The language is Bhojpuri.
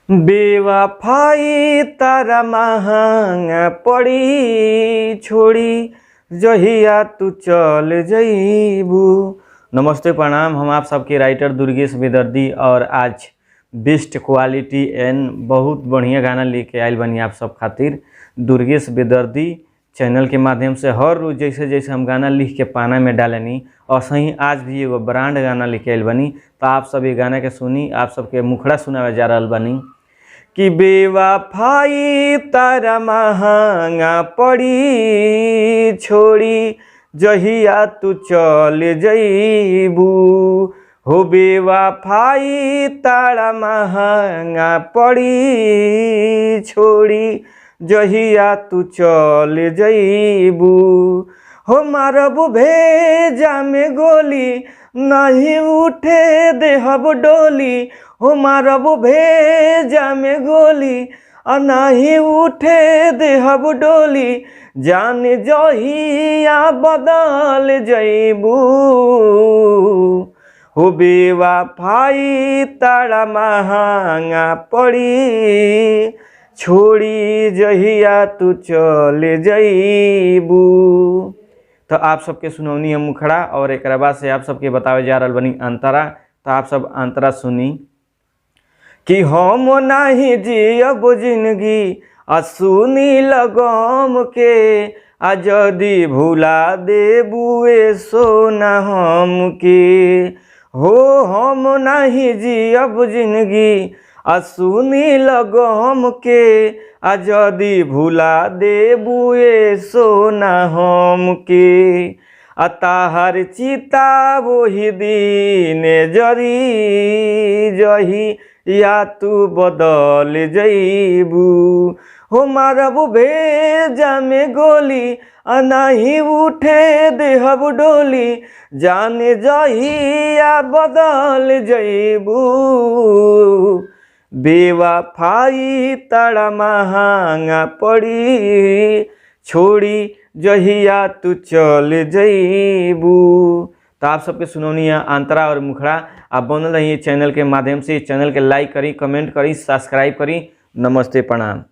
बेवफाई तारा महंगा पड़ी छोड़ी जहिया तू चल जईबू। नमस्ते प्रणाम, हम आप सबके राइटर दुर्गेश बेदर्दी और आज बेस्ट क्वालिटी एंड बहुत बढ़िया गाना लेके आयल बनी आप सब खातिर। दुर्गेश बेदर्दी चैनल के माध्यम से हर रोज जैसे जैसे हम गाना लिख के पाना में डालनी और सही आज भी एगो ब्रांड गाना लेके आयल बनी। तो आप सब ये गाना के सुनी, आप सबके मुखड़ा सुनावे जा रहल बनी कि बेवफाई तारा महंगा पड़ी छोड़ी जहिया तू चल जईबू। हो बेवफाई तारा महंगा पड़ी छोड़ी जहिया तू चल जईबू। हो मारब भेजा में गोली नहीं उठे देहब डोली। हो मारब भेजा में गोली नहीं उठे देहब डोली। जान जहिया बदल जईबू। हो बेवफाई तारा महंगा पड़ी छोड़ी जहिया तू चल जईबू। तो आप सबके सुनौनी है मुखड़ा और एक बाद से आप सबके बतावे जा रहल बनी अंतरा। तो आप सब अंतरा सुनी कि हम नहीं जियब जिंदगी सुनी लगम के जदी भुला देबुए सोना हम के। हो हम नहीं जियब जिंदगी सुनी लगम के जदी भुला देबुए सोना हम के। ताहर चिता वही दिन जरी जही या तू बदल जईबू। हो मारब भेजा में गोली नहीं उठे देहब डोली। जान जहिया बदल जईबू। बेवफाई तारा महंगा पड़ी छोड़ी जहिया तू चल जईबू। तो आप सबके सुनौनी है अंतरा और मुखड़ा। आप बनल रहिए चैनल के माध्यम से। चैनल के लाइक करी, कमेंट करी, सब्सक्राइब करी। नमस्ते प्रणाम।